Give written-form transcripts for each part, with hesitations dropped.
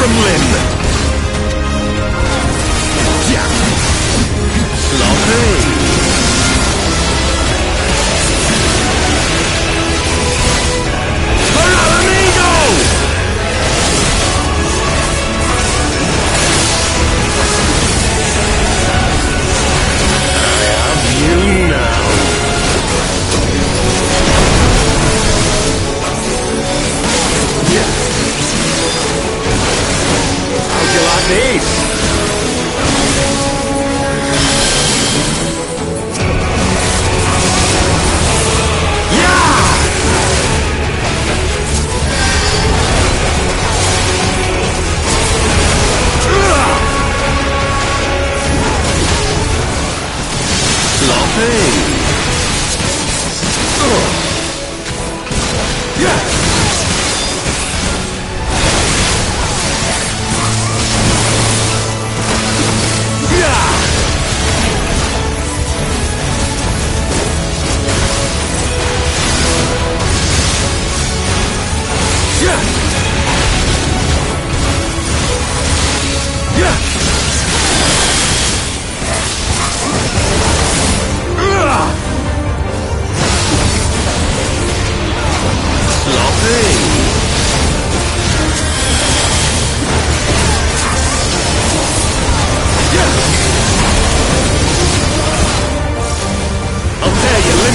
from limb! Yeah. Sloppy!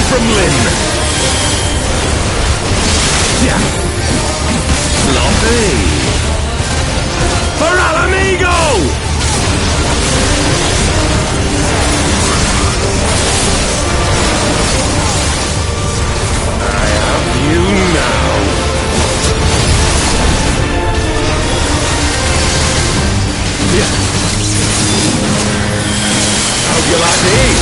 From limb. Yeah. Sloppy. For Alamigo! I have you now. Yeah. How'd you like these?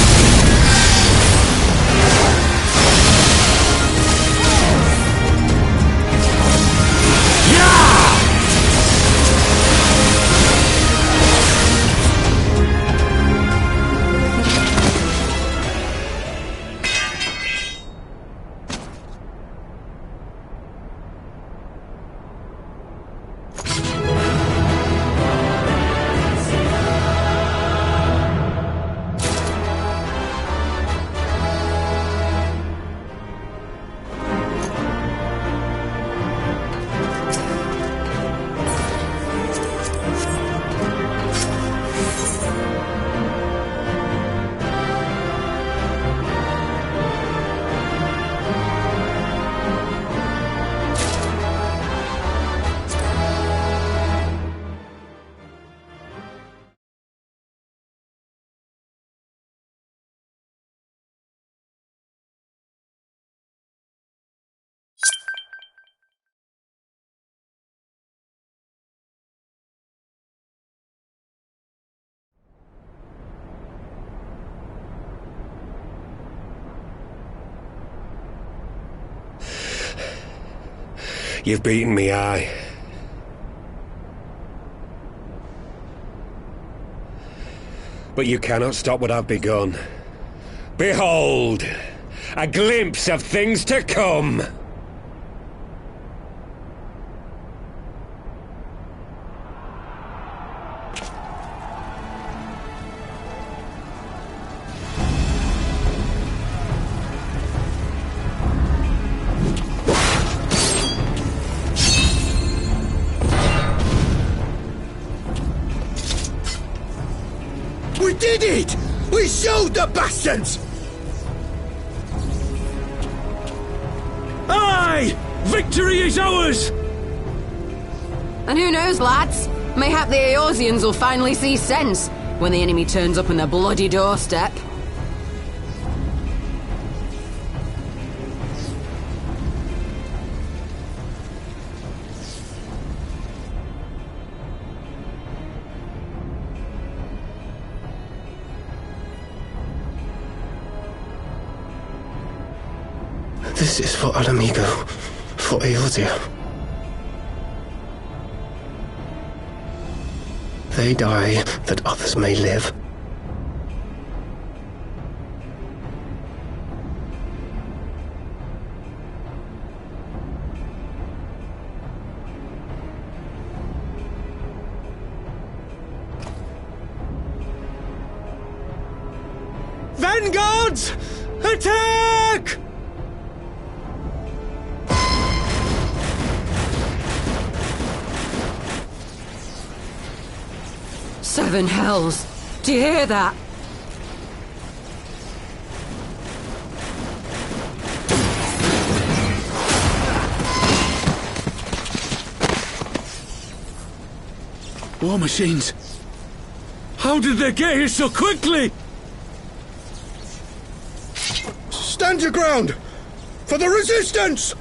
You've beaten me, aye. But you cannot stop what I've begun. Behold! A glimpse of things to come! We did it! We showed the bastards! Aye! Victory is ours! And who knows, lads? Mayhap the Eorzeans will finally see sense when the enemy turns up on their bloody doorstep. This is for Alamigo, for Eorzea. They die that others may live. Vanguards! Attack! Seven hells! Do you hear that? War machines. How did they get here so quickly? Stand your ground! For the resistance!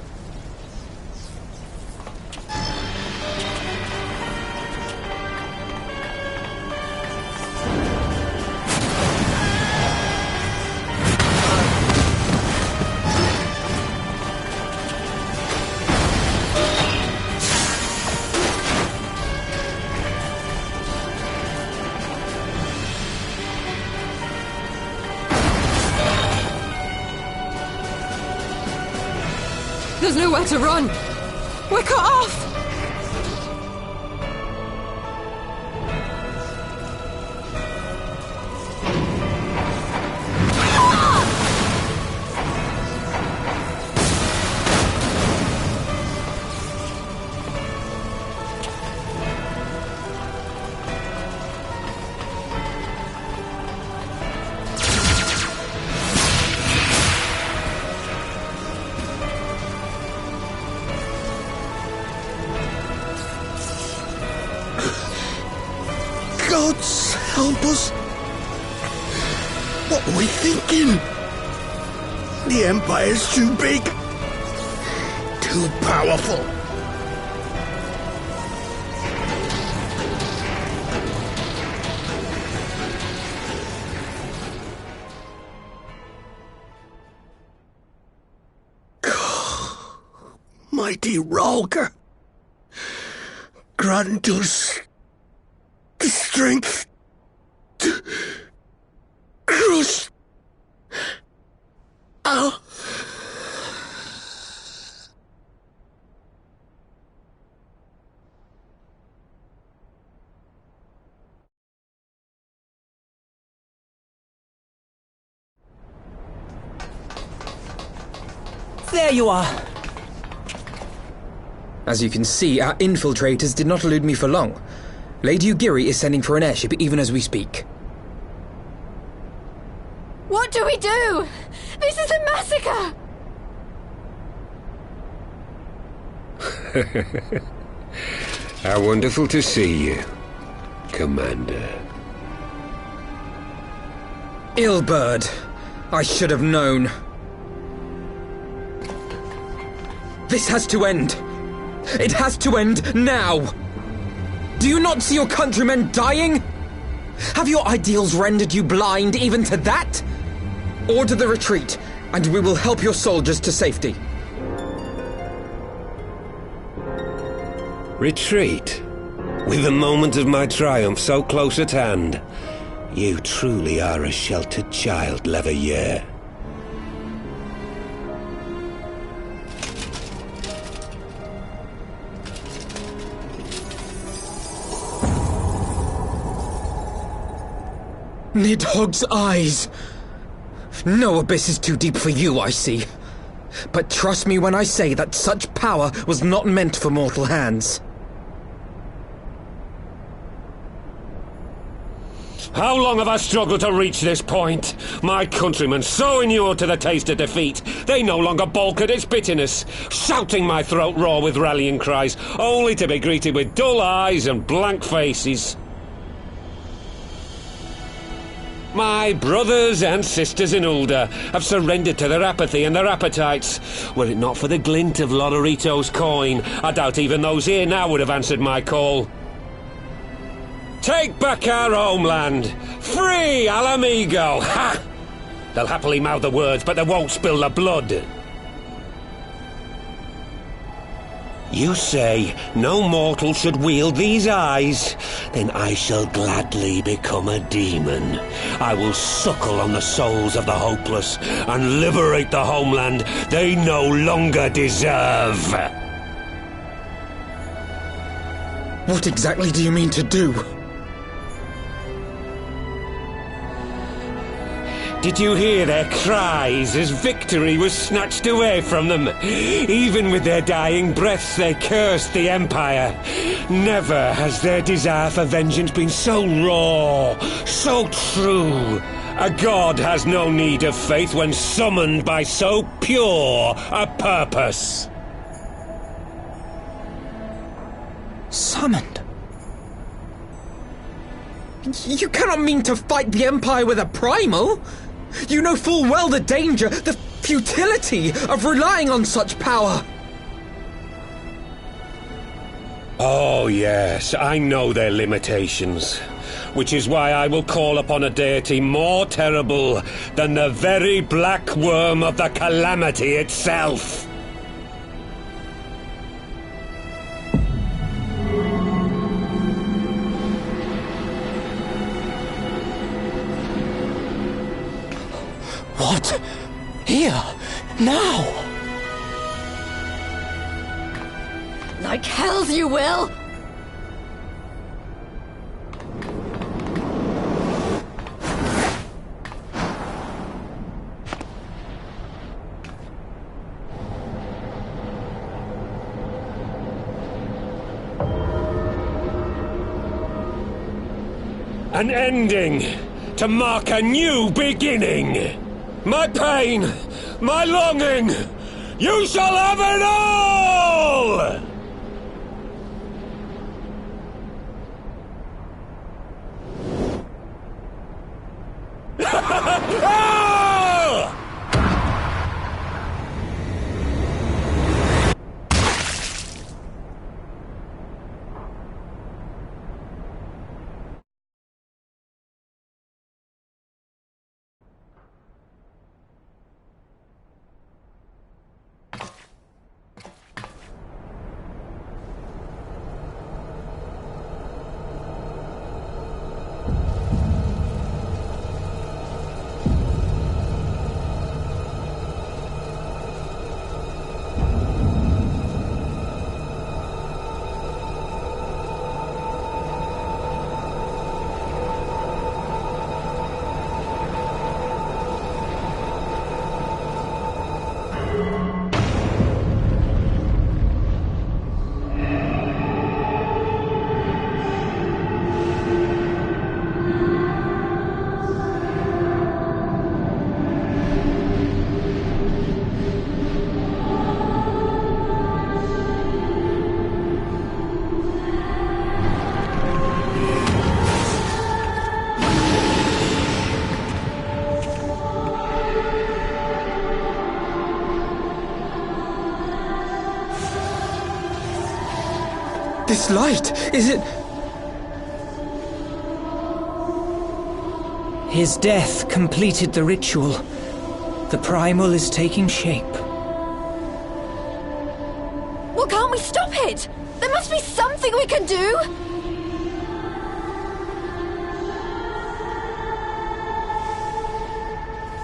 There's nowhere to run! We're cut off! Gods help us! What were we thinking? The Empire's too big. Too powerful. Mighty Ralker, grant us the strength to crush our... There you are! As you can see, our infiltrators did not elude me for long. Lady Ugiri is sending for an airship even as we speak. What do we do? This is a massacre! How wonderful to see you, Commander. Ill-bird. I should have known. This has to end. It has to end now! Do you not see your countrymen dying? Have your ideals rendered you blind even to that? Order the retreat, and we will help your soldiers to safety. Retreat? With the moment of my triumph so close at hand? You truly are a sheltered child, Leverrier. Nidhogg's eyes! No abyss is too deep for you, I see. But trust me when I say that such power was not meant for mortal hands. How long have I struggled to reach this point? My countrymen, so inured to the taste of defeat, they no longer balk at its bitterness, shouting my throat raw with rallying cries, only to be greeted with dull eyes and blank faces. My brothers and sisters in Ulda have surrendered to their apathy and their appetites. Were it not for the glint of Lodorito's coin, I doubt even those here now would have answered my call. Take back our homeland! Free Al Amigo! Ha! They'll happily mouth the words, but they won't spill the blood. You say no mortal should wield these eyes? Then I shall gladly become a demon. I will suckle on the souls of the hopeless and liberate the homeland they no longer deserve. What exactly do you mean to do? Did you hear their cries as victory was snatched away from them? Even with their dying breaths, they cursed the Empire. Never has their desire for vengeance been so raw, so true. A god has no need of faith when summoned by so pure a purpose. Summoned? You cannot mean to fight the Empire with a primal! You know full well the danger, the futility of relying on such power! Oh yes, I know their limitations. Which is why I will call upon a deity more terrible than the very black worm of the calamity itself. What? Here? Now? Like hells you will! An ending to mark a new beginning. My pain, my longing, you shall have it all! This light, is it... His death completed the ritual. The primal is taking shape. Well, can't we stop it? There must be something we can do!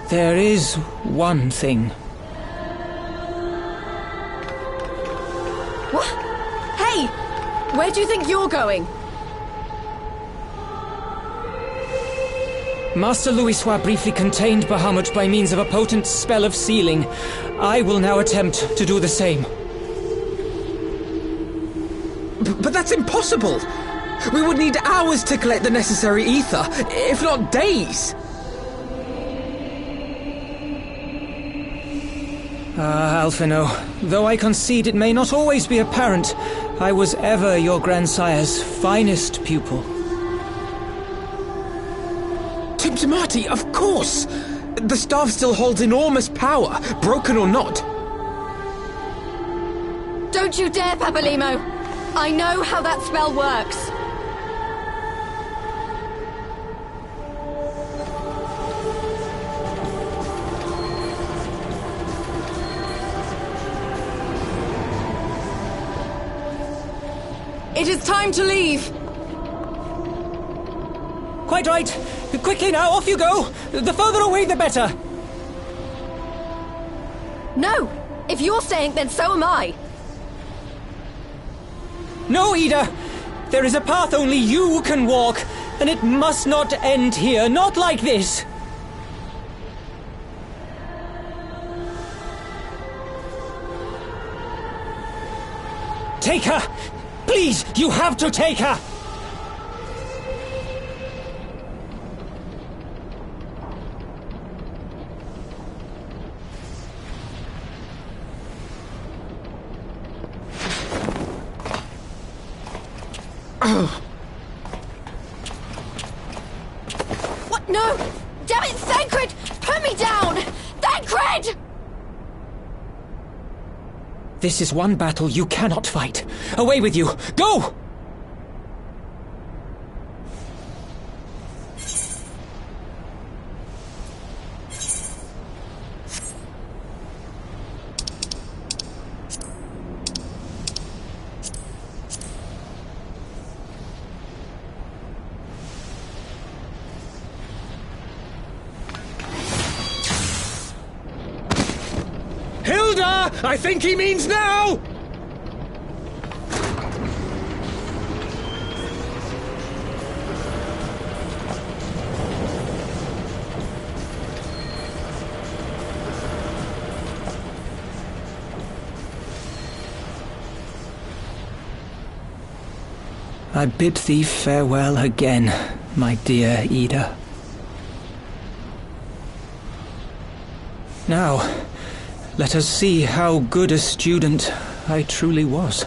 There is one thing. What? Hey! Where do you think you're going? Master Louisoix briefly contained Bahamut by means of a potent spell of sealing. I will now attempt to do the same. But that's impossible! We would need hours to collect the necessary ether, if not days! Alphino, though I concede it may not always be apparent, I was ever your grandsire's finest pupil. Tiptimati, of course! The staff still holds enormous power, broken or not. Don't you dare, Papalimo! I know how that spell works. It is time to leave! Quite right. Quickly now, off you go! The further away, the better! No! If you're staying, then so am I! No, Ida! There is a path only you can walk, and it must not end here, not like this! Take her! Please, you have to take her! What? No! Damn it, Thancred! Put me down! Thancred! This is one battle you cannot fight. Away with you! Go! I think he means now! I bid thee farewell again, my dear Ida. Now, let us see how good a student I truly was.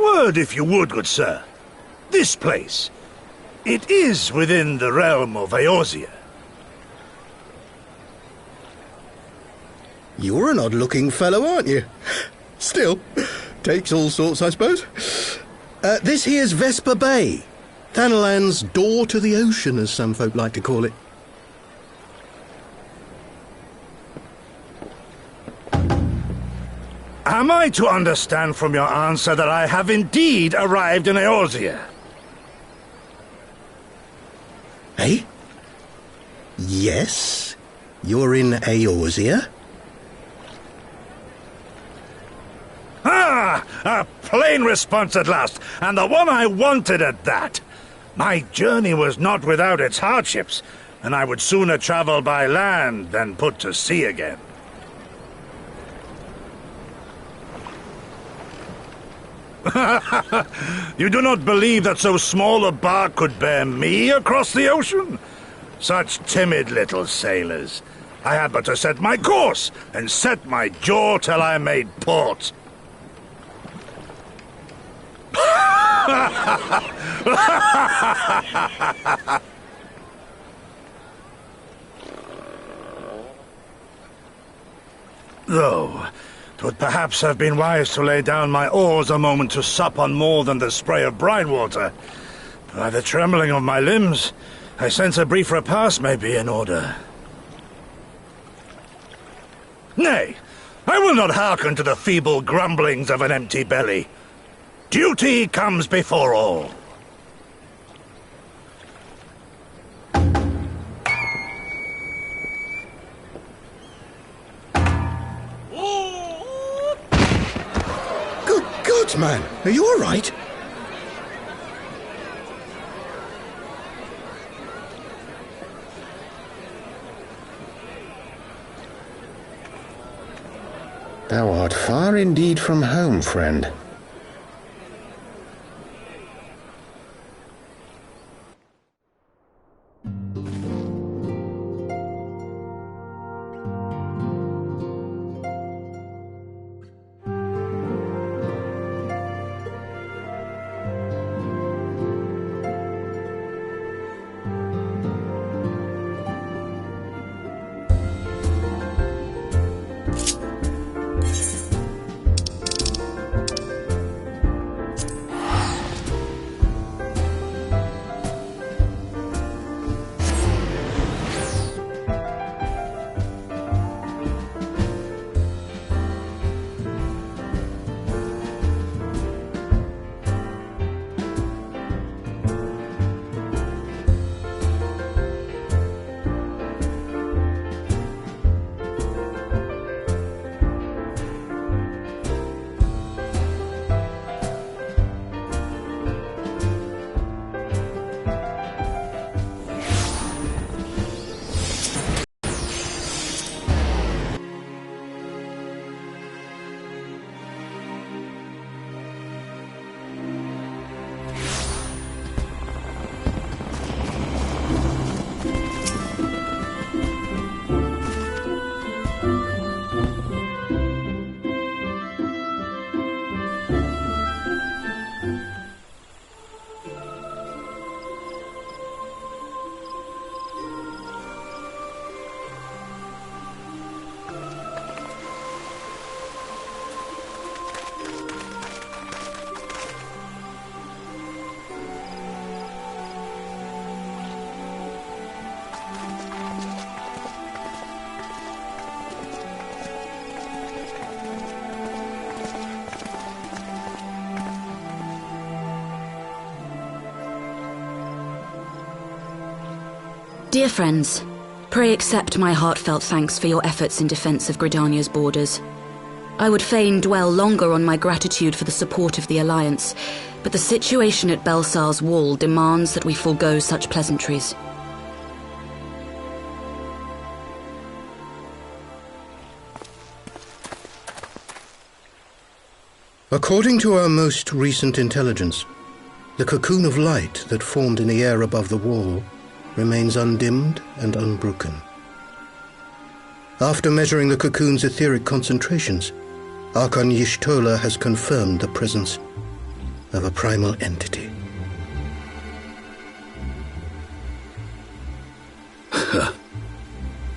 word, if you would, good sir. This place, it is within the realm of Eorzea. You're an odd-looking fellow, aren't you? Still, takes all sorts, I suppose. This here's Vesper Bay. Thanalan's door to the ocean, as some folk like to call it. Am I to understand from your answer that I have indeed arrived in Eorzea? Eh? Yes, you're in Eorzea. Ah! A plain response at last, and the one I wanted at that. My journey was not without its hardships, and I would sooner travel by land than put to sea again. You do not believe that so small a bark could bear me across the ocean? Such timid little sailors. I had but to set my course and set my jaw till I made port. Though, 'twould perhaps have been wise to lay down my oars a moment to sup on more than the spray of brine water. By the trembling of my limbs, I sense a brief repast may be in order. Nay, I will not hearken to the feeble grumblings of an empty belly. Duty comes before all. Good God, man, are you all right? Thou art far indeed from home, friend. Dear friends, pray accept my heartfelt thanks for your efforts in defense of Gridania's borders. I would fain dwell longer on my gratitude for the support of the Alliance, but the situation at Belsar's Wall demands that we forego such pleasantries. According to our most recent intelligence, the cocoon of light that formed in the air above the wall remains undimmed and unbroken. After measuring the cocoon's etheric concentrations, Archon Y'shtola has confirmed the presence. of a primal entity.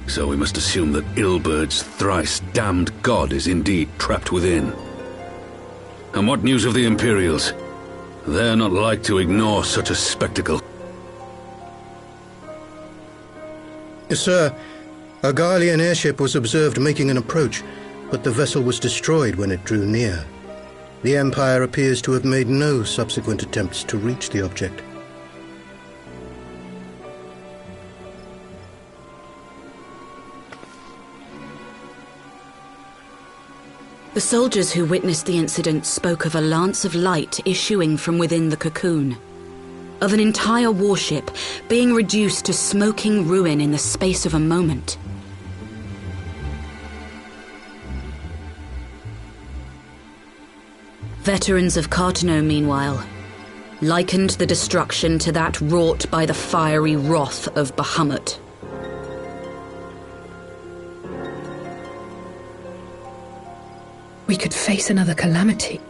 So we must assume that Ilbert's thrice-damned god is indeed trapped within. And what news of the Imperials? They're not like to ignore such a spectacle. Sir, a Garlean airship was observed making an approach, but the vessel was destroyed when it drew near. The Empire appears to have made no subsequent attempts to reach the object. The soldiers who witnessed the incident spoke of a lance of light issuing from within the cocoon, of an entire warship being reduced to smoking ruin in the space of a moment. Veterans of Cartano, meanwhile, likened the destruction to that wrought by the fiery wrath of Bahamut. We could face another calamity.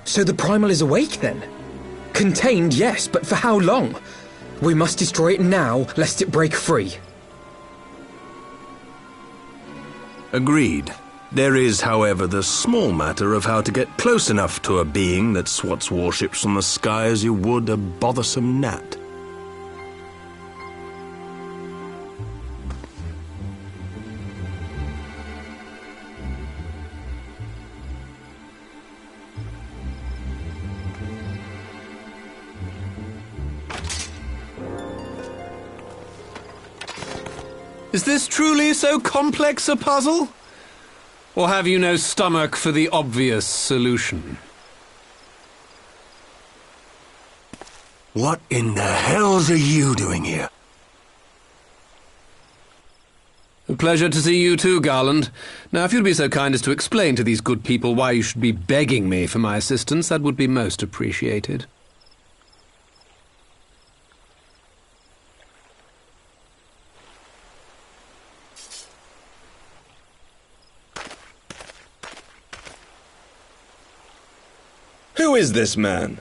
So the Primal is awake then? Contained, yes, but for how long? We must destroy it now, lest it break free. Agreed. There is, however, the small matter of how to get close enough to a being that swats warships from the sky as you would a bothersome gnat. Is this truly so complex a puzzle? Or have you no stomach for the obvious solution? What in the hells are you doing here? A pleasure to see you too, Garland. Now, if you'd be so kind as to explain to these good people why you should be begging me for my assistance, that would be most appreciated. Who is this man?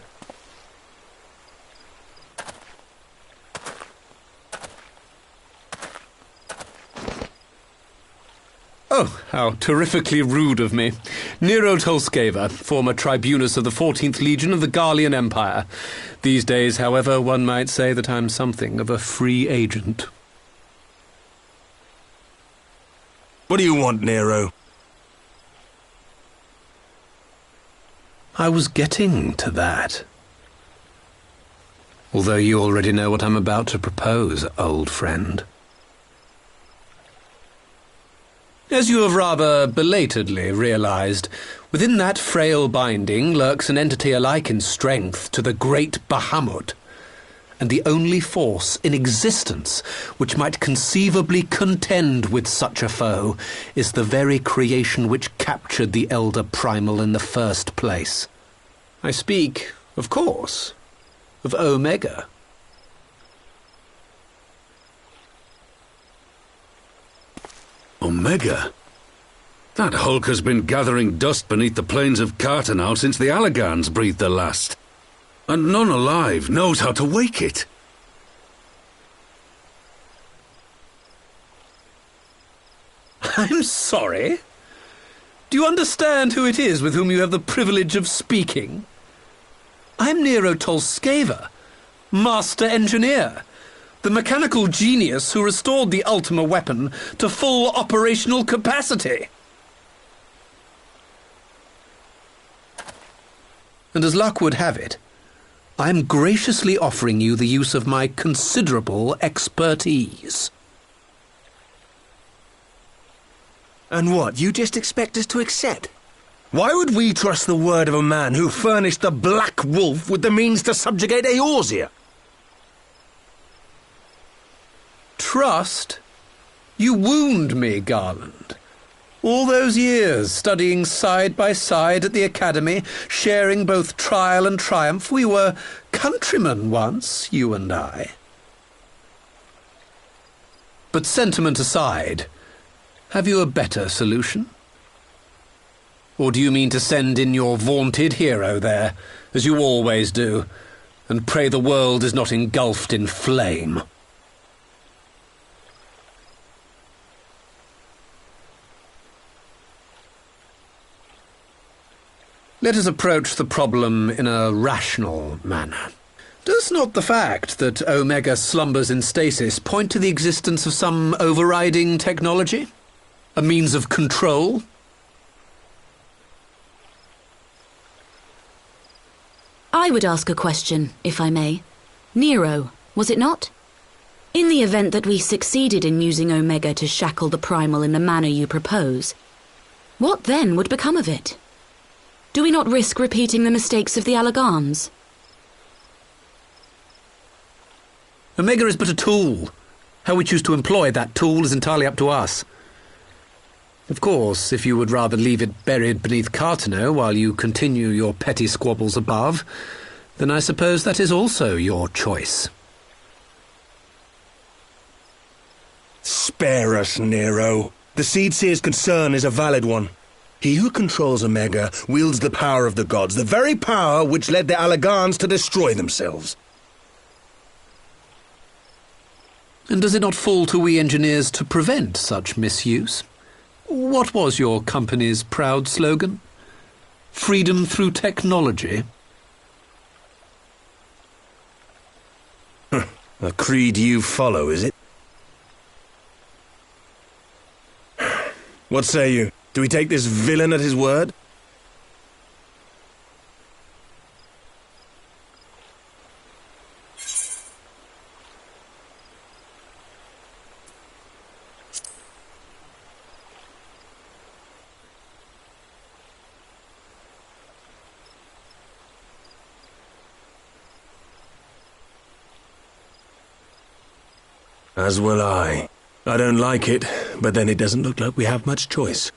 Oh, how terrifically rude of me. Nero Tolskeva, former tribunus of the 14th Legion of the Garlean Empire. These days, however, one might say that I'm something of a free agent. What do you want, Nero? I was getting to that. Although you already know what I'm about to propose, old friend. As you have rather belatedly realized, within that frail binding lurks an entity alike in strength to the great Bahamut, and the only force in existence which might conceivably contend with such a foe is the very creation which captured the Elder Primal in the first place. I speak, of course, of Omega. Omega? That hulk has been gathering dust beneath the plains of Cartano since the Allagans breathed their last. And none alive knows how to wake it. I'm sorry. Do you understand who it is with whom you have the privilege of speaking? I'm Nero Tolskeva, Master Engineer, the mechanical genius who restored the Ultima weapon to full operational capacity. And as luck would have it, I'm graciously offering you the use of my considerable expertise. And what, you just expect us to accept? Why would we trust the word of a man who furnished the Black Wolf with the means to subjugate Eorzea? Trust? You wound me, Garland. All those years, studying side by side at the academy, sharing both trial and triumph, we were countrymen once, you and I. But sentiment aside, Have you a better solution? Or do you mean to send in your vaunted hero there, as you always do, and pray the world is not engulfed in flame? Let us approach the problem in a rational manner. Does not the fact that Omega slumbers in stasis point to the existence of some overriding technology? A means of control? I would ask a question, if I may. Nero, was it not? In the event that we succeeded in using Omega to shackle the Primal in the manner you propose, what then would become of it? Do we not risk repeating the mistakes of the Allagans? Omega is but a tool. How we choose to employ that tool is entirely up to us. Of course, if you would rather leave it buried beneath Cartano while you continue your petty squabbles above, then I suppose that is also your choice. Spare us, Nero. The Seedseer's concern is a valid one. He who controls Omega wields the power of the gods, the very power which led the Allagans to destroy themselves. And does it not fall to we engineers to prevent such misuse? What was your company's proud slogan? Freedom through technology? A creed you follow, is it? What say you? Do we take this villain at his word? As will I. I don't like it, but then it doesn't look like we have much choice.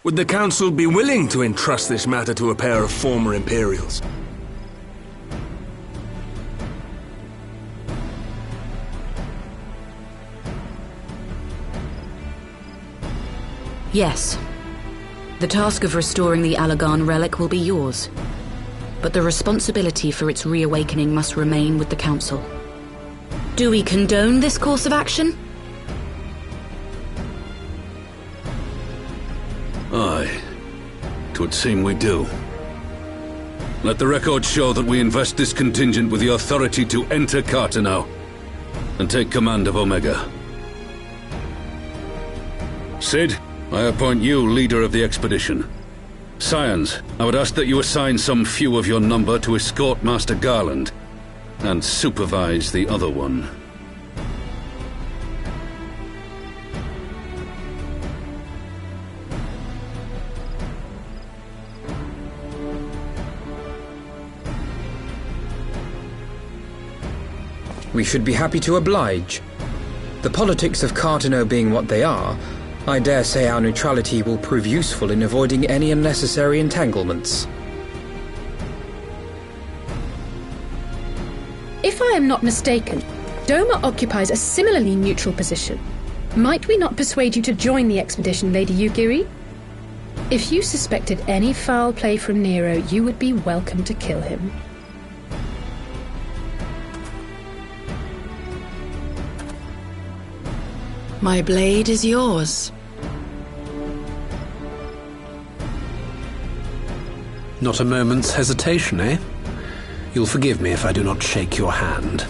Would the Council be willing to entrust this matter to a pair of former Imperials? Yes. The task of restoring the Allagan relic will be yours. But the responsibility for its reawakening must remain with the Council. Do we condone this course of action? Aye. 'Twould seem we do. Let the record show that we invest this contingent with the authority to enter Cartano and take command of Omega. Sid, I appoint you leader of the expedition. Scions, I would ask that you assign some few of your number to escort Master Garland and supervise the other one. We should be happy to oblige. The politics of Cartano being what they are, I dare say our neutrality will prove useful in avoiding any unnecessary entanglements. If I am not mistaken, Doma occupies a similarly neutral position. Might we not persuade you to join the expedition, Lady Yugiri? If you suspected any foul play from Nero, you would be welcome to kill him. My blade is yours. Not a moment's hesitation, eh? You'll forgive me if I do not shake your hand.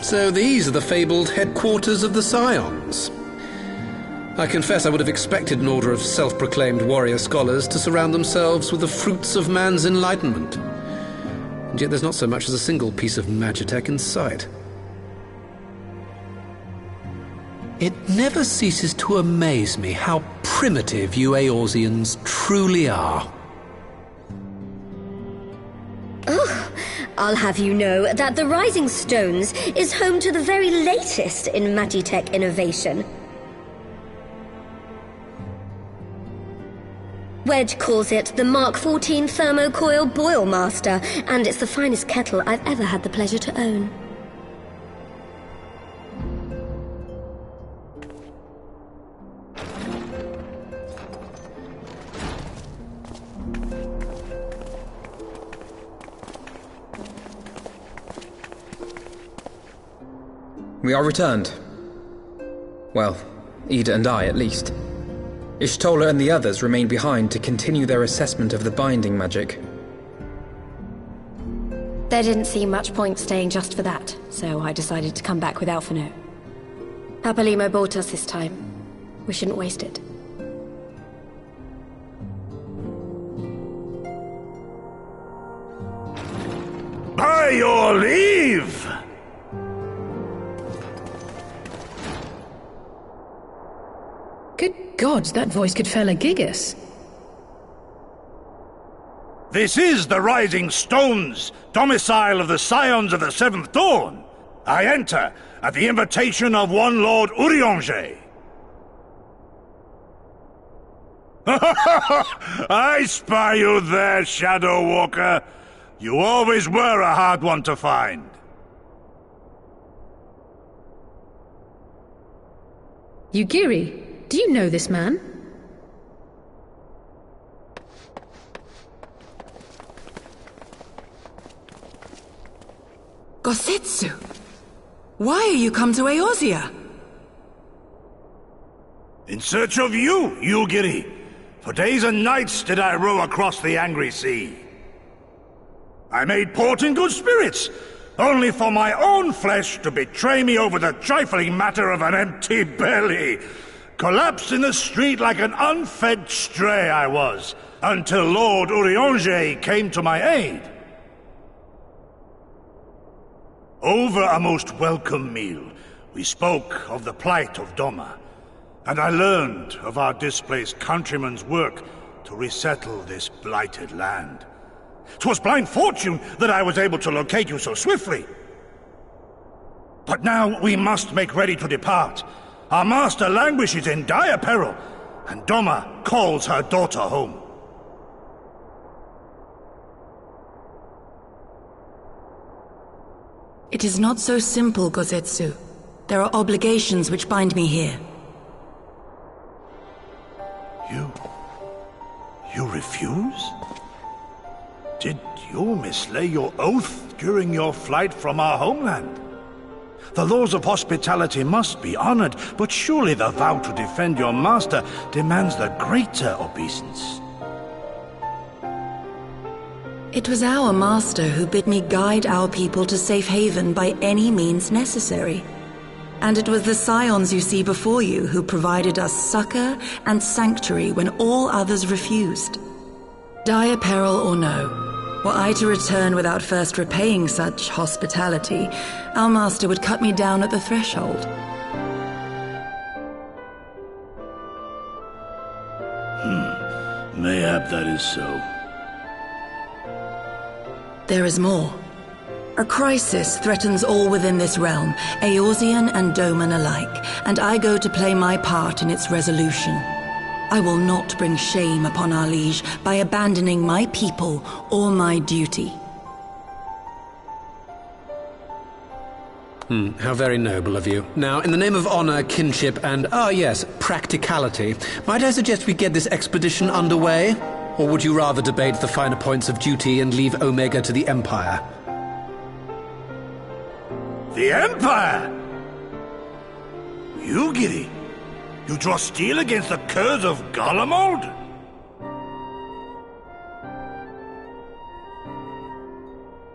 So these are the fabled headquarters of the Scions. I confess I would have expected an order of self-proclaimed warrior scholars to surround themselves with the fruits of man's enlightenment. And yet there's not so much as a single piece of magitech in sight. It never ceases to amaze me how primitive you Eorzeans truly are. Oh, I'll have you know that the Rising Stones is home to the very latest in magitech innovation. Wedge calls it the Mark 14 Thermocoil Boil Master, and it's the finest kettle I've ever had the pleasure to own. We are returned. Well, Ida and I, at least. Ishtola and the others remain behind to continue their assessment of the binding magic. There didn't seem much point staying just for that, so I decided to come back with Alphino. Papalimo bought us this time. We shouldn't waste it. By your leave! Good God, that voice could fell a gigas. This is the Rising Stones, domicile of the Scions of the Seventh Dawn. I enter at the invitation of one Lord Urianger. I spy you there, Shadow Walker. You always were a hard one to find. Yugiri, do you know this man? Gosetsu! Why are you come to Eorzea? In search of you, Yugiri. For days and nights did I row across the angry sea. I made port in good spirits, only for my own flesh to betray me over the trifling matter of an empty belly. Collapsed in the street like an unfed stray I was, until Lord Urianger came to my aid. Over a most welcome meal, we spoke of the plight of Doma, and I learned of our displaced countrymen's work to resettle this blighted land. 'Twas blind fortune that I was able to locate you so swiftly. But now we must make ready to depart. Our master languishes in dire peril, and Doma calls her daughter home. It is not so simple, Gosetsu. There are obligations which bind me here. You refuse? Did you mislay your oath during your flight from our homeland? The laws of hospitality must be honored, but surely the vow to defend your master demands the greater obeisance. It was our master who bid me guide our people to safe haven by any means necessary. And it was the Scions you see before you who provided us succor and sanctuary when all others refused. Dire peril or no, were I to return without first repaying such hospitality, our master would cut me down at the threshold. Mayhap that is so. There is more. A crisis threatens all within this realm, Eorzean and Doman alike, and I go to play my part in its resolution. I will not bring shame upon our liege by abandoning my people or my duty. How very noble of you. Now, in the name of honor, kinship, and, practicality, might I suggest we get this expedition underway? Or would you rather debate the finer points of duty and leave Omega to the Empire? The Empire? Yugiri, you draw steel against the curs of Garlemald?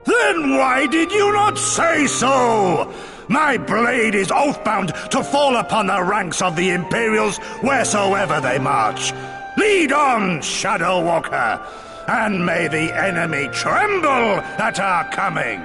Then why did you not say so? My blade is oath-bound to fall upon the ranks of the Imperials wheresoever they march. Lead on, Shadow Walker, and may the enemy tremble at our coming.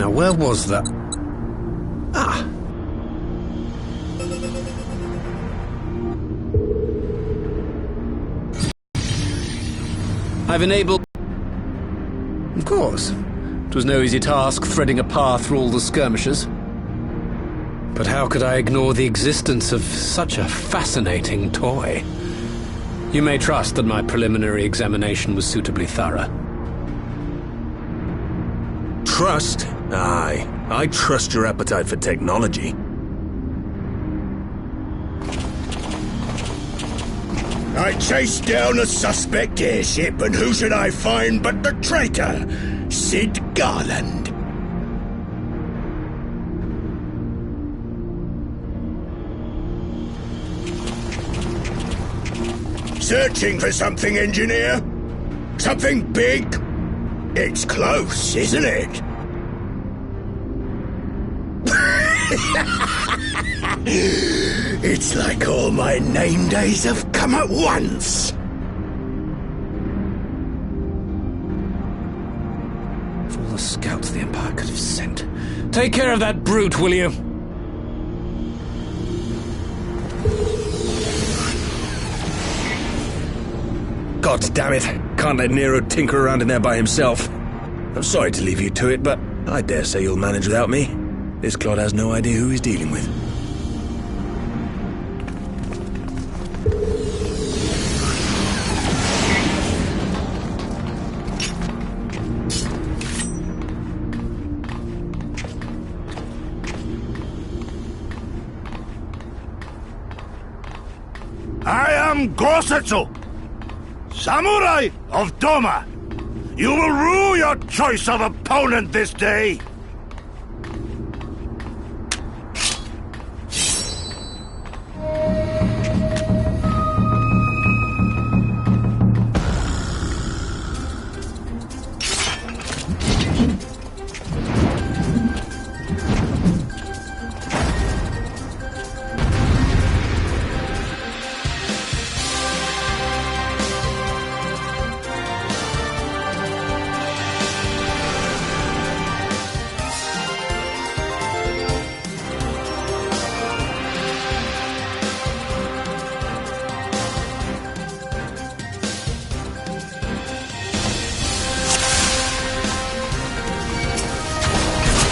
Now, where was that? Ah! I've enabled... Of course. It was no easy task threading a path through all the skirmishers. But how could I ignore the existence of such a fascinating toy? You may trust that my preliminary examination was suitably thorough. Trust? Aye. I trust your appetite for technology. I chased down a suspect airship, and who should I find but the traitor, Sid Garland. Searching for something, engineer? Something big? It's close, isn't it? It's like all my name days have come at once. Of all the scouts the Empire could have sent. Take care of that brute, will you? God damn it. Can't let Nero tinker around in there by himself. I'm sorry to leave you to it, but I dare say you'll manage without me. This clod has no idea who he's dealing with. I am Gosetsu, Samurai of Doma. You will rue your choice of opponent this day.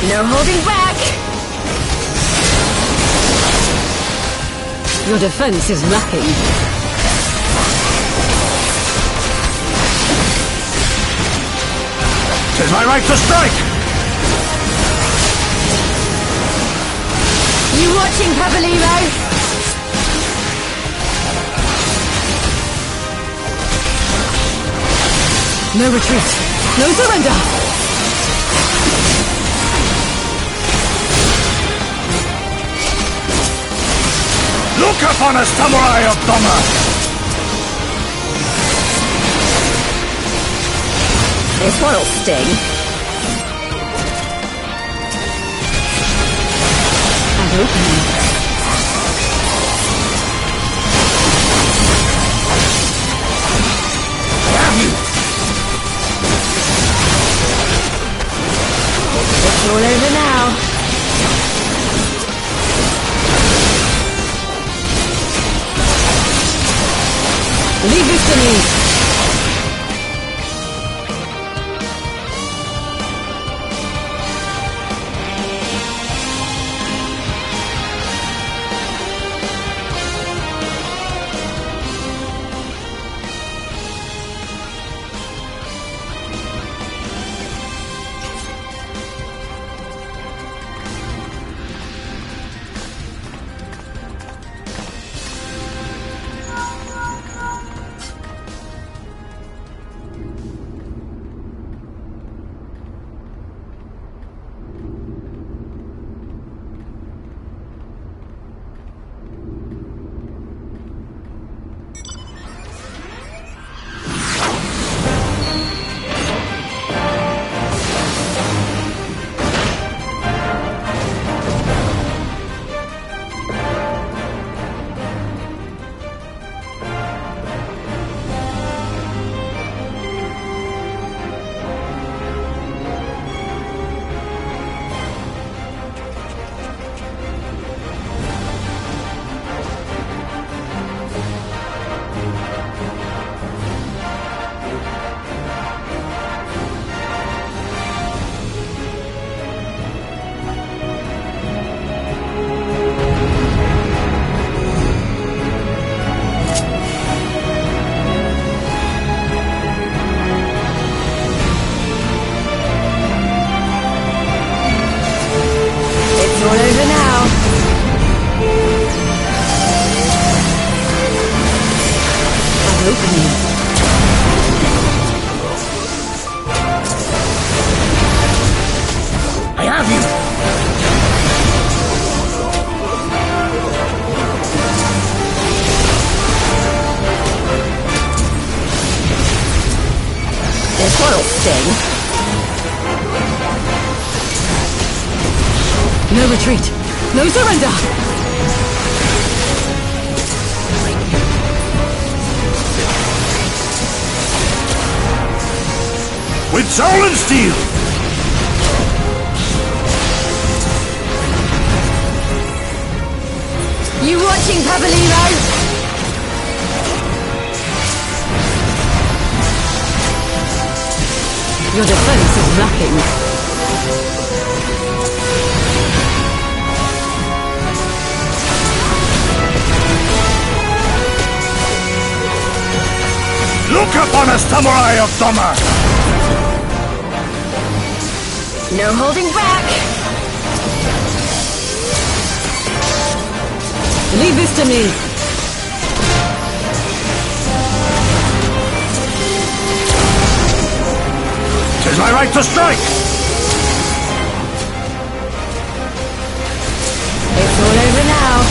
No holding back! Your defense is lacking. Tis my right to strike! You watching, Papalimo? No retreat. No surrender. Look upon us, Samurai of Doma! This one'll sting. And open. Have you? It's all over now. Leave this to me. opening. I have you! This one'll sting. No retreat. No surrender. With soul and steel! You watching, Pavolino? Your defense is lacking. Look upon us, samurai of Doma! No holding back! Leave this to me. Tis my right to strike! It's all over now.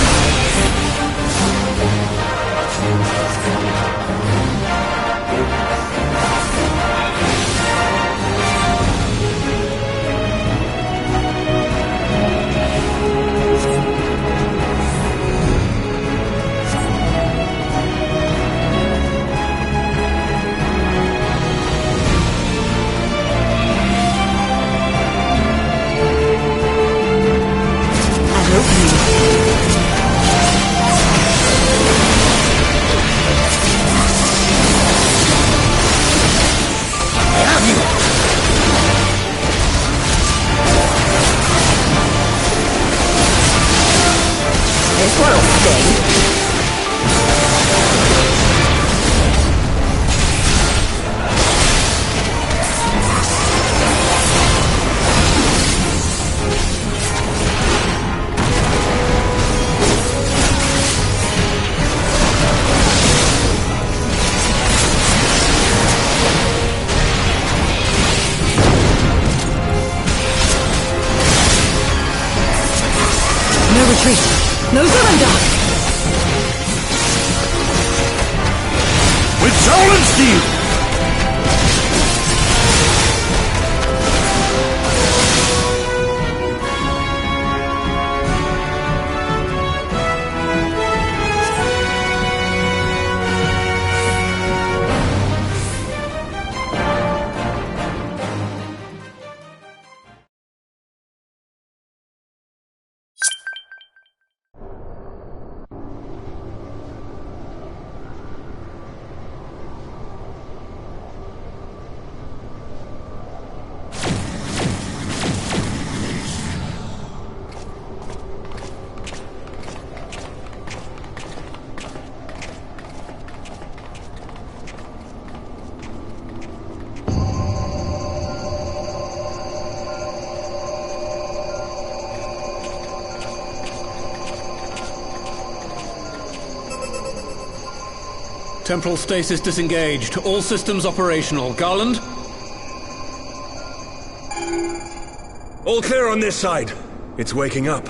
This one'll sting. No retreat. No surrender. With soul and steel! Temporal stasis disengaged. All systems operational. Garland? All clear on this side. It's waking up.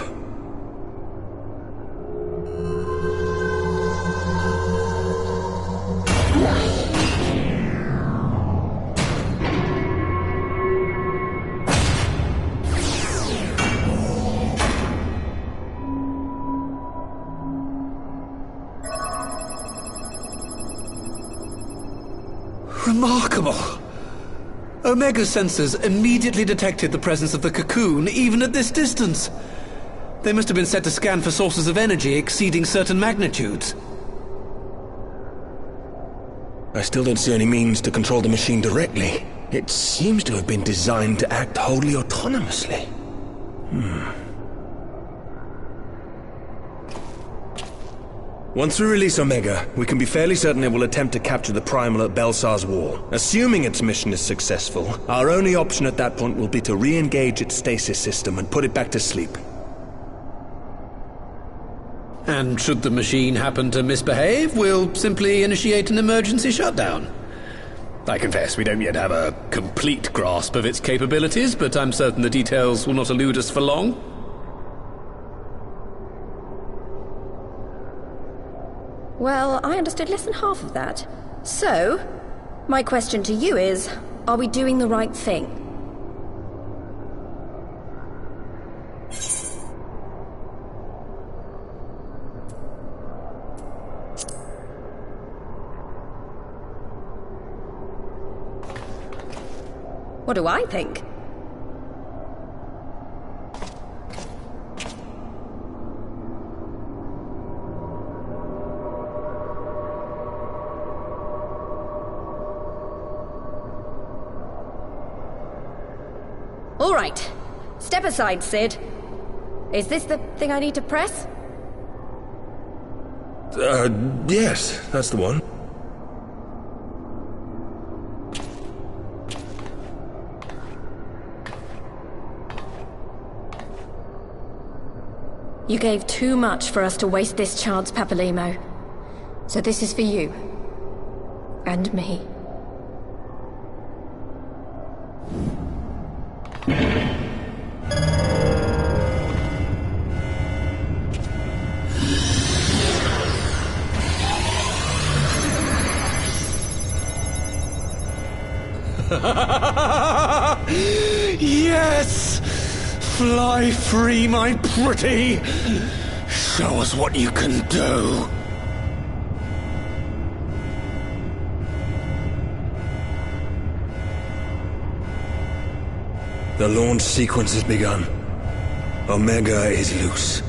Remarkable! Omega sensors immediately detected the presence of the cocoon, even at this distance. They must have been set to scan for sources of energy exceeding certain magnitudes. I still don't see any means to control the machine directly. It seems to have been designed to act wholly autonomously. Once we release Omega, we can be fairly certain it will attempt to capture the Primal at Belsar's Wall. Assuming its mission is successful, our only option at that point will be to re-engage its stasis system and put it back to sleep. And should the machine happen to misbehave, we'll simply initiate an emergency shutdown. I confess we don't yet have a complete grasp of its capabilities, but I'm certain the details will not elude us for long. Well, I understood less than half of that. So, my question to you is, are we doing the right thing? What do I think? All right. Step aside, Sid. Is this the thing I need to press? Yes, that's the one. You gave too much for us to waste this chance, Papalimo. So this is for you. And me. Yes! Fly free, my pretty! Show us what you can do! The launch sequence has begun. Omega is loose.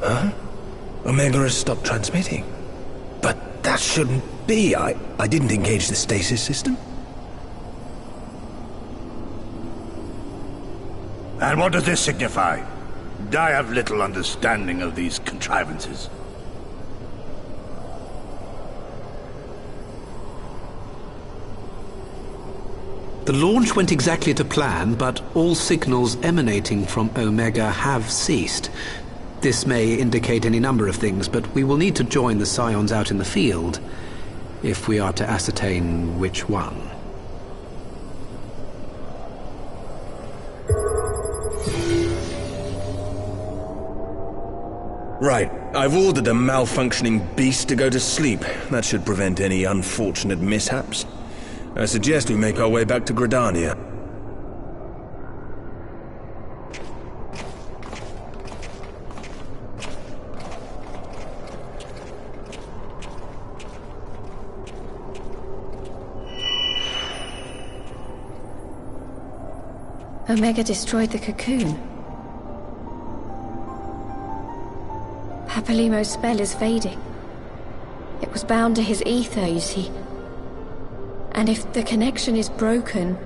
Huh? Omega has stopped transmitting. But that shouldn't be. I didn't engage the stasis system. And what does this signify? I have little understanding of these contrivances. The launch went exactly to plan, but all signals emanating from Omega have ceased. This may indicate any number of things, but we will need to join the Scions out in the field if we are to ascertain which one. Right. I've ordered a malfunctioning beast to go to sleep. That should prevent any unfortunate mishaps. I suggest we make our way back to Gridania. Omega destroyed the cocoon. Papalymo's spell is fading. It was bound to his ether, you see. And if the connection is broken...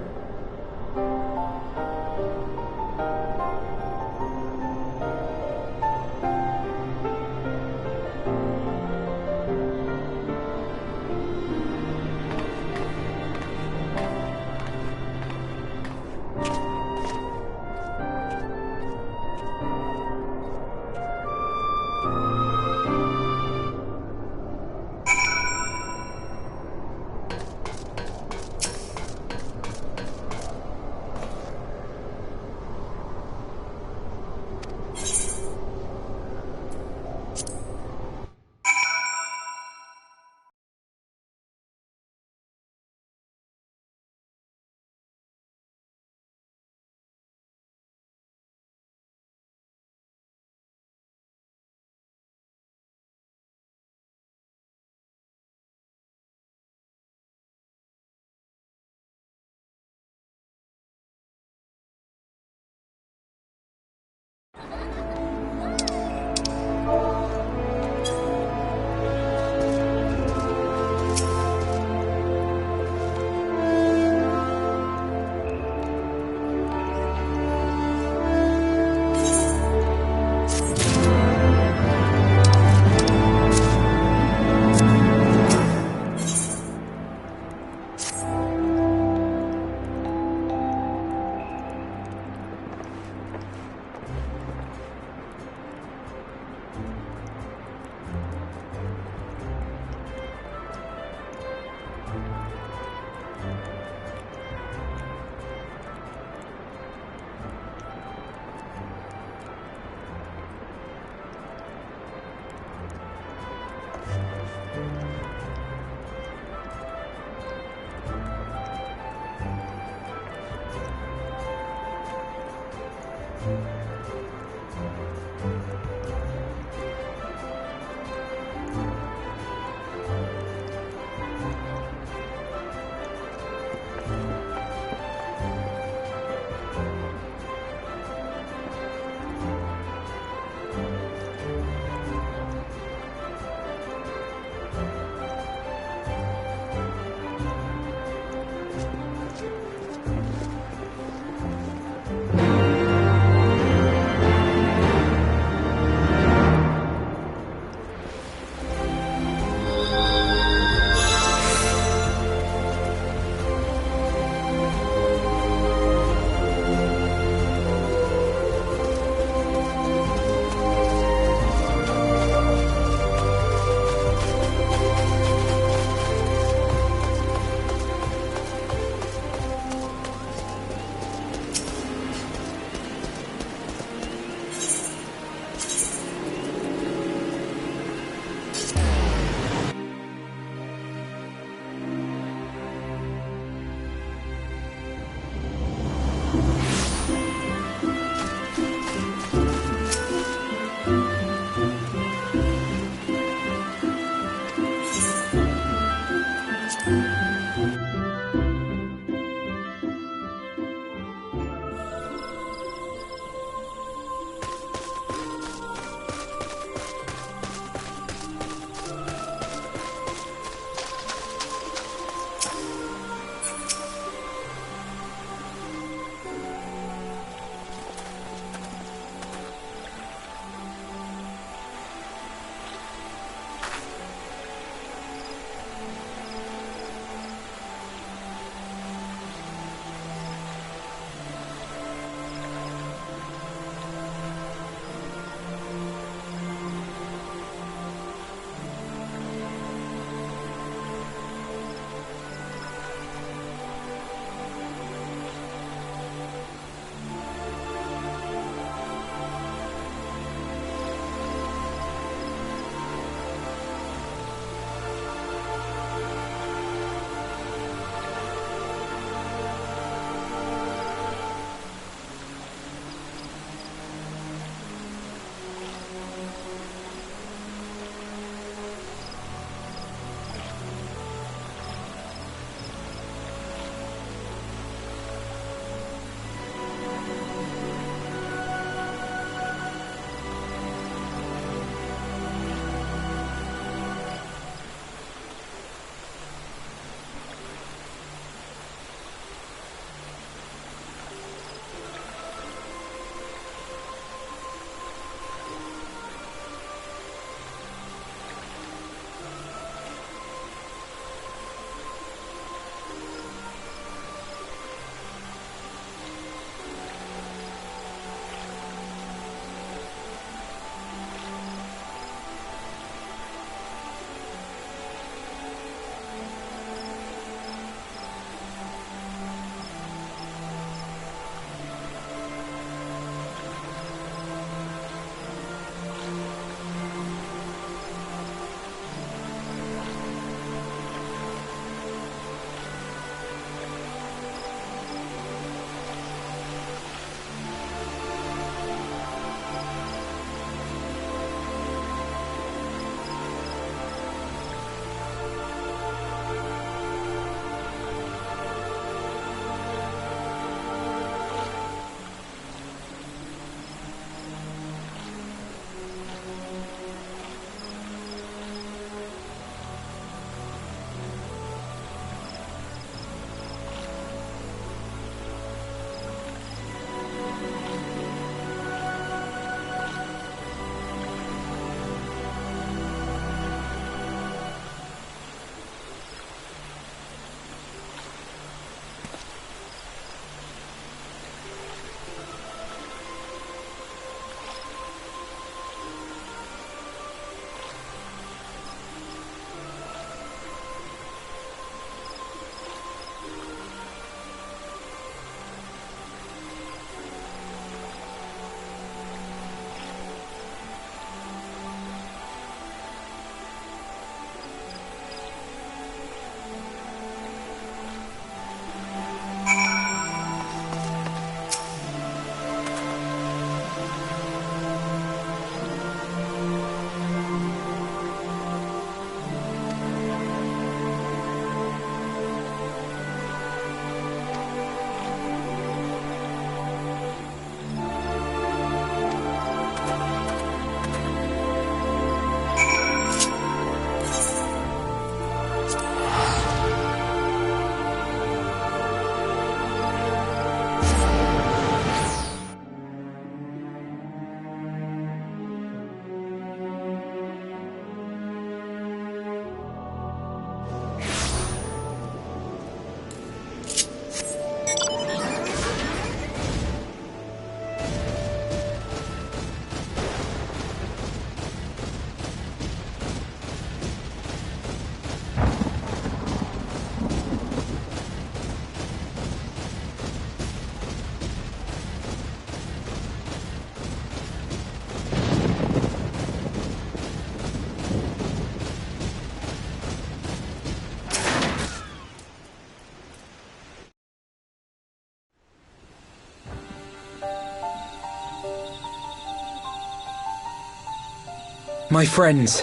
My friends,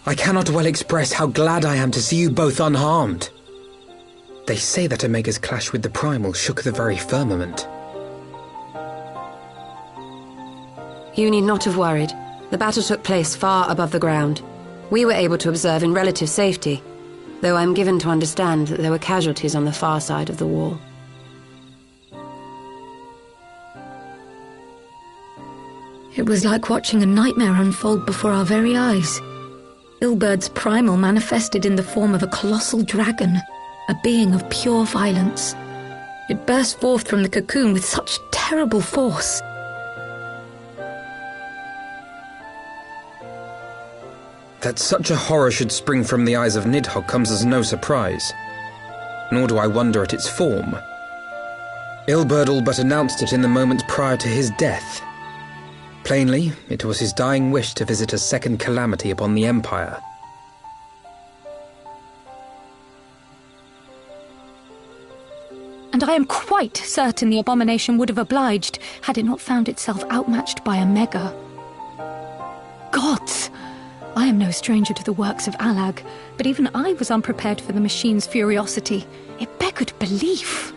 I cannot well express how glad I am to see you both unharmed. They say that Omega's clash with the Primal shook the very firmament. You need not have worried. The battle took place far above the ground. We were able to observe in relative safety, though I'm given to understand that there were casualties on the far side of the wall. It was like watching a nightmare unfold before our very eyes. Ilburd's primal manifested in the form of a colossal dragon, a being of pure violence. It burst forth from the cocoon with such terrible force. That such a horror should spring from the eyes of Nidhogg comes as no surprise. Nor do I wonder at its form. Ilburd all but announced it in the moments prior to his death. Plainly, it was his dying wish to visit a second calamity upon the Empire. And I am quite certain the abomination would have obliged had it not found itself outmatched by Omega. Gods! I am no stranger to the works of Allag, but even I was unprepared for the machine's furiosity. It beggared belief.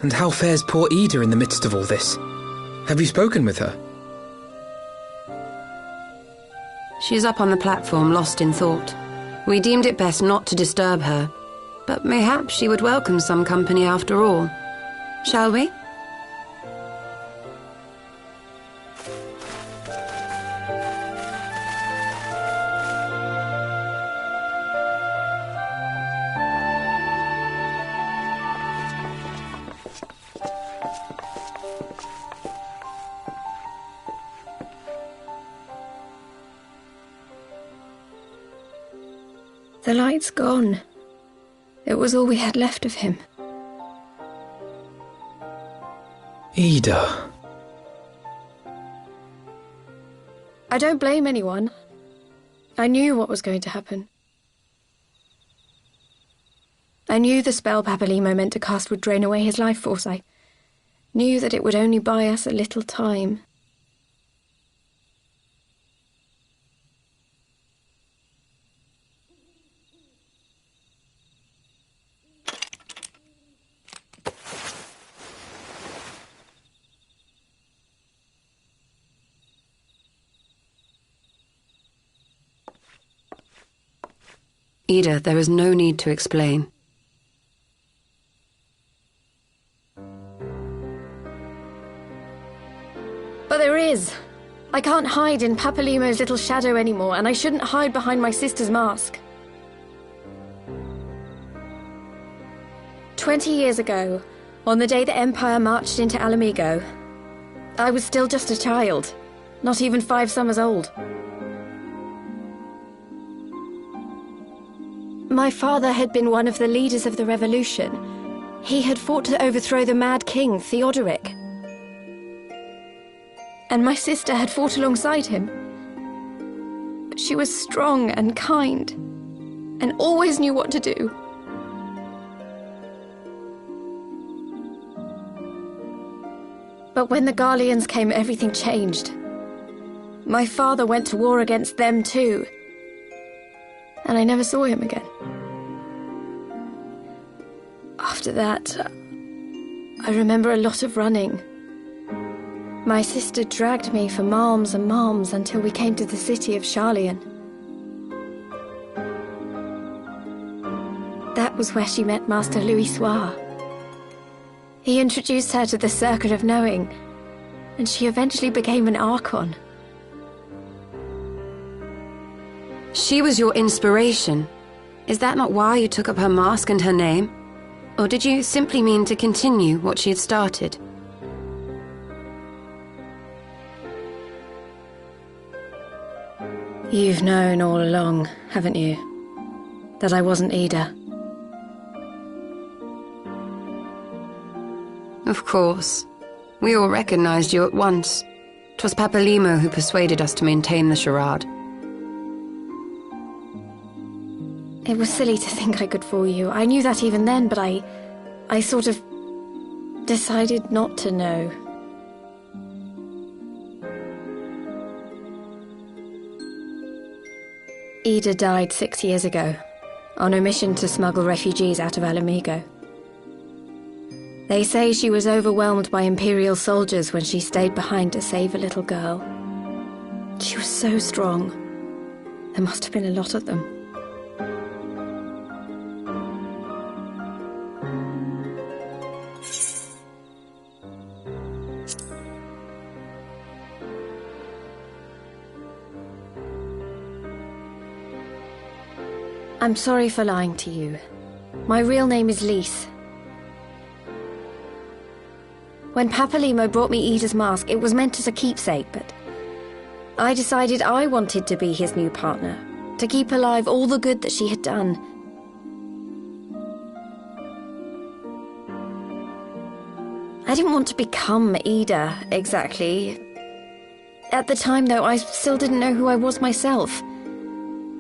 And how fares poor Ida in the midst of all this? Have you spoken with her? She's up on the platform, lost in thought. We deemed it best not to disturb her, but mayhap she would welcome some company after all. Shall we? The light's gone. It was all we had left of him. Ida. I don't blame anyone. I knew what was going to happen. I knew the spell Papalimo meant to cast would drain away his life force. I knew that it would only buy us a little time. Ida, there is no need to explain. But there is. I can't hide in Papalimo's little shadow anymore, and I shouldn't hide behind my sister's mask. 20 years ago, on the day the Empire marched into Alamigo, I was still just a child, not even 5 summers old. My father had been one of the leaders of the revolution. He had fought to overthrow the Mad King, Theodoric. And my sister had fought alongside him. But she was strong and kind, and always knew what to do. But when the Garleans came, everything changed. My father went to war against them too. And I never saw him again. After that, I remember a lot of running. My sister dragged me for malms and malms until we came to the city of Sharlayan. That was where she met Master Louis Soir. He introduced her to the Circle of Knowing, and she eventually became an Archon. She was your inspiration. Is that not why you took up her mask and her name? Or did you simply mean to continue what she had started? You've known all along, haven't you? That I wasn't Ida. Of course. We all recognized you at once. 'Twas Papalimo who persuaded us to maintain the charade. It was silly to think I could fool you. I knew that even then, but I I sort of decided not to know. Ida died 6 years ago, on a mission to smuggle refugees out of Alamigo. They say she was overwhelmed by Imperial soldiers when she stayed behind to save a little girl. She was so strong. There must have been a lot of them. I'm sorry for lying to you. My real name is Lise. When Papalimo brought me Ida's mask, it was meant as a keepsake, but I decided I wanted to be his new partner, to keep alive all the good that she had done. I didn't want to become Ida, exactly. At the time, though, I still didn't know who I was myself,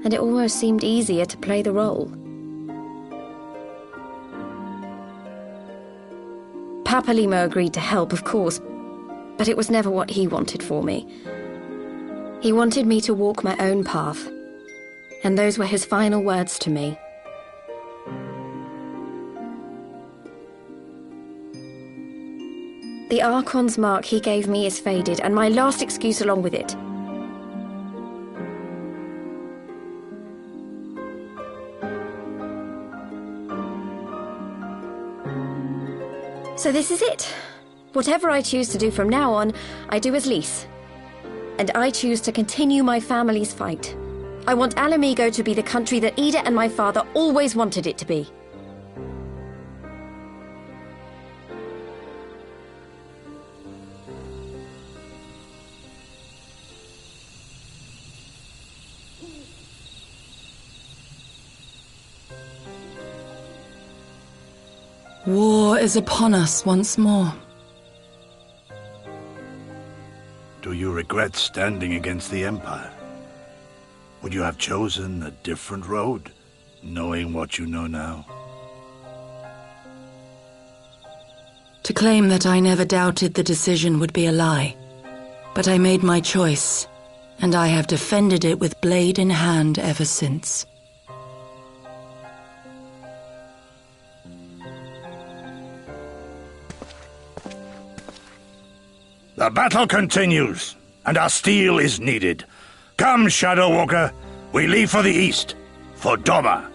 and it almost seemed easier to play the role. Papalimo agreed to help, of course, but it was never what he wanted for me. He wanted me to walk my own path, and those were his final words to me. The Archon's mark he gave me is faded, and my last excuse along with it. So this is it. Whatever I choose to do from now on, I do as Lise. And I choose to continue my family's fight. I want Alamigo to be the country that Ida and my father always wanted it to be. War is upon us once more. Do you regret standing against the Empire? Would you have chosen a different road, knowing what you know now? To claim that I never doubted the decision would be a lie. But I made my choice, and I have defended it with blade in hand ever since. The battle continues, and our steel is needed. Come, Shadow Walker, we leave for the east, for Doma.